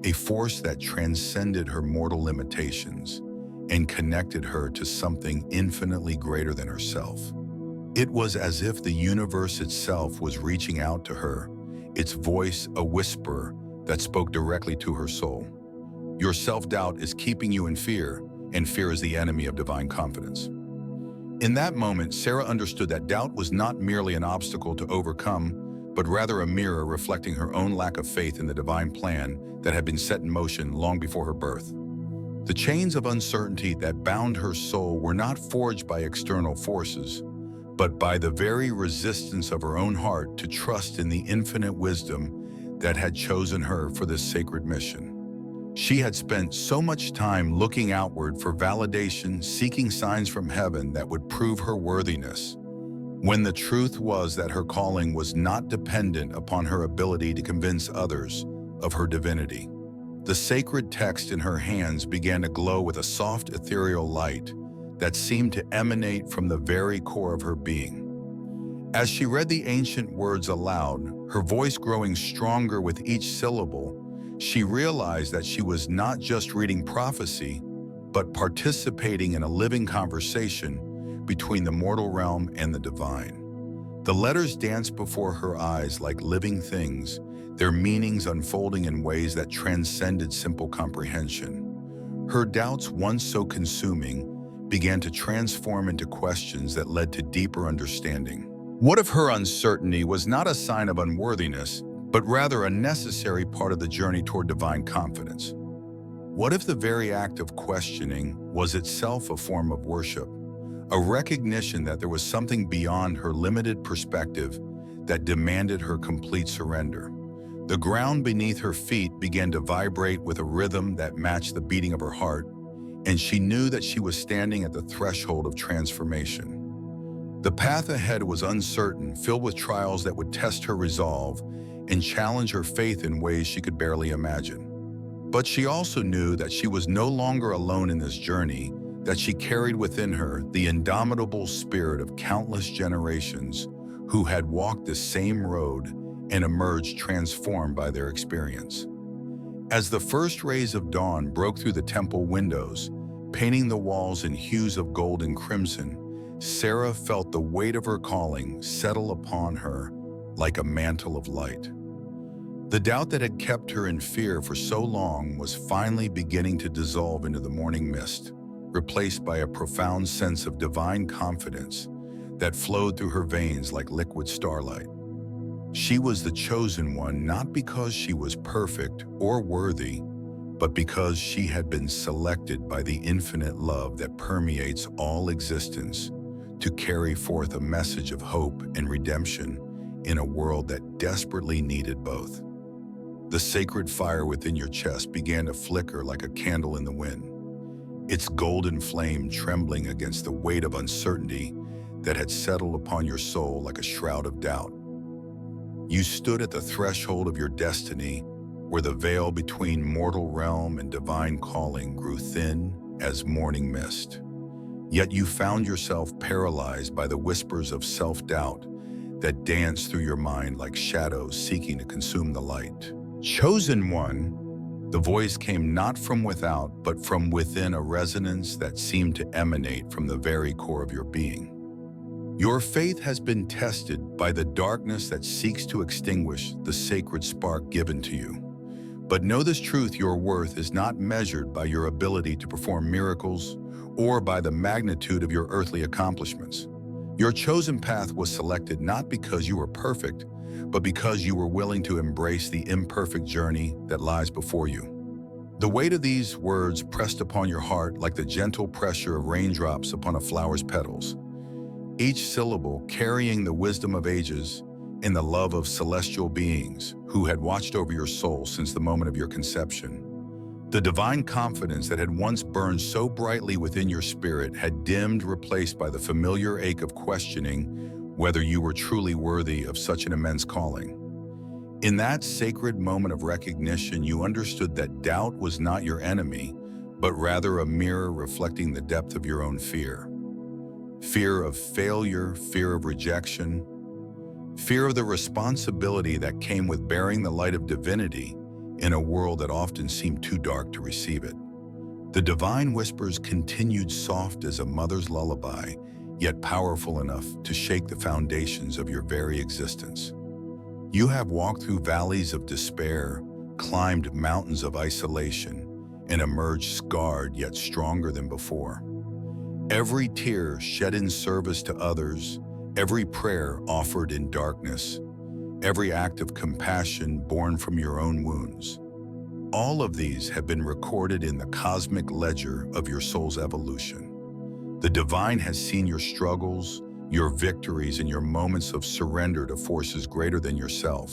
S1: a force that transcended her mortal limitations and connected her to something infinitely greater than herself. It was as if the universe itself was reaching out to her, its voice a whisper that spoke directly to her soul. Your self-doubt is keeping you in fear, and fear is the enemy of divine confidence. In that moment, Sarah understood that doubt was not merely an obstacle to overcome, but rather a mirror reflecting her own lack of faith in the divine plan that had been set in motion long before her birth. The chains of uncertainty that bound her soul were not forged by external forces, but by the very resistance of her own heart to trust in the infinite wisdom that had chosen her for this sacred mission. She had spent so much time looking outward for validation, seeking signs from heaven that would prove her worthiness, when the truth was that her calling was not dependent upon her ability to convince others of her divinity. The sacred text in her hands began to glow with a soft ethereal light that seemed to emanate from the very core of her being. As she read the ancient words aloud, her voice growing stronger with each syllable, she realized that she was not just reading prophecy, but participating in a living conversation between the mortal realm and the divine. The letters danced before her eyes like living things, their meanings unfolding in ways that transcended simple comprehension. Her doubts, once so consuming, began to transform into questions that led to deeper understanding. What if her uncertainty was not a sign of unworthiness, but rather a necessary part of the journey toward divine confidence? What if the very act of questioning was itself a form of worship, a recognition that there was something beyond her limited perspective that demanded her complete surrender? The ground beneath her feet began to vibrate with a rhythm that matched the beating of her heart, and she knew that she was standing at the threshold of transformation. The path ahead was uncertain, filled with trials that would test her resolve and challenge her faith in ways she could barely imagine. But she also knew that she was no longer alone in this journey, that she carried within her the indomitable spirit of countless generations who had walked the same road and emerged transformed by their experience. As the first rays of dawn broke through the temple windows, painting the walls in hues of gold and crimson, Sarah felt the weight of her calling settle upon her like a mantle of light. The doubt that had kept her in fear for so long was finally beginning to dissolve into the morning mist, replaced by a profound sense of divine confidence that flowed through her veins like liquid starlight. She was the chosen one not because she was perfect or worthy, but because she had been selected by the infinite love that permeates all existence to carry forth a message of hope and redemption in a world that desperately needed both. The sacred fire within your chest began to flicker like a candle in the wind, its golden flame trembling against the weight of uncertainty that had settled upon your soul like a shroud of doubt. You stood at the threshold of your destiny, where the veil between mortal realm and divine calling grew thin as morning mist. Yet you found yourself paralyzed by the whispers of self-doubt that danced through your mind like shadows seeking to consume the light. Chosen one, the voice came not from without, but from within, a resonance that seemed to emanate from the very core of your being. Your faith has been tested by the darkness that seeks to extinguish the sacred spark given to you. But know this truth: your worth is not measured by your ability to perform miracles or by the magnitude of your earthly accomplishments. Your chosen path was selected not because you were perfect, but because you were willing to embrace the imperfect journey that lies before you. The weight of these words pressed upon your heart like the gentle pressure of raindrops upon a flower's petals, each syllable carrying the wisdom of ages and the love of celestial beings who had watched over your soul since the moment of your conception. The divine confidence that had once burned so brightly within your spirit had dimmed, replaced by the familiar ache of questioning whether you were truly worthy of such an immense calling. In that sacred moment of recognition, you understood that doubt was not your enemy, but rather a mirror reflecting the depth of your own fear. Fear of failure, fear of rejection, fear of the responsibility that came with bearing the light of divinity in a world that often seemed too dark to receive it. The divine whispers continued, soft as a mother's lullaby, yet powerful enough to shake the foundations of your very existence. You have walked through valleys of despair, climbed mountains of isolation, and emerged scarred yet stronger than before. Every tear shed in service to others, every prayer offered in darkness, every act of compassion born from your own wounds. All of these have been recorded in the cosmic ledger of your soul's evolution. The divine has seen your struggles, your victories, and your moments of surrender to forces greater than yourself.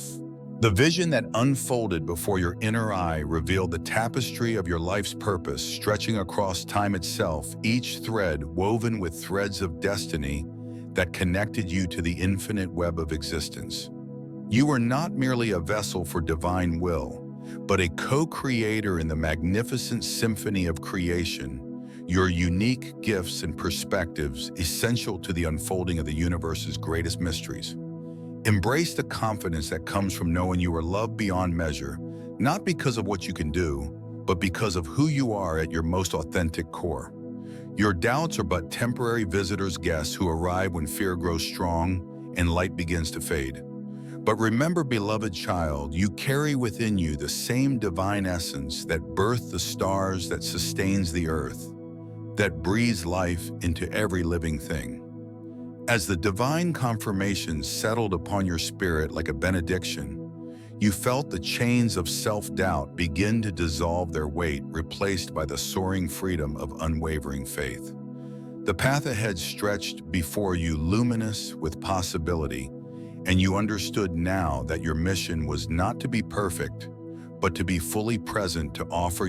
S1: The vision that unfolded before your inner eye revealed the tapestry of your life's purpose stretching across time itself, each thread woven with threads of destiny that connected you to the infinite web of existence. You were not merely a vessel for divine will, but a co-creator in the magnificent symphony of creation, your unique gifts and perspectives essential to the unfolding of the universe's greatest mysteries. Embrace the confidence that comes from knowing you are loved beyond measure, not because of what you can do, but because of who you are at your most authentic core. Your doubts are but temporary visitors, guests who arrive when fear grows strong and light begins to fade. But remember, beloved child, you carry within you the same divine essence that birthed the stars, that sustains the earth, that breathes life into every living thing. As the divine confirmation settled upon your spirit like a benediction, you felt the chains of self-doubt begin to dissolve their weight, replaced by the soaring freedom of unwavering faith. The path ahead stretched before you, luminous with possibility, and you understood now that your mission was not to be perfect, but to be fully present, to offer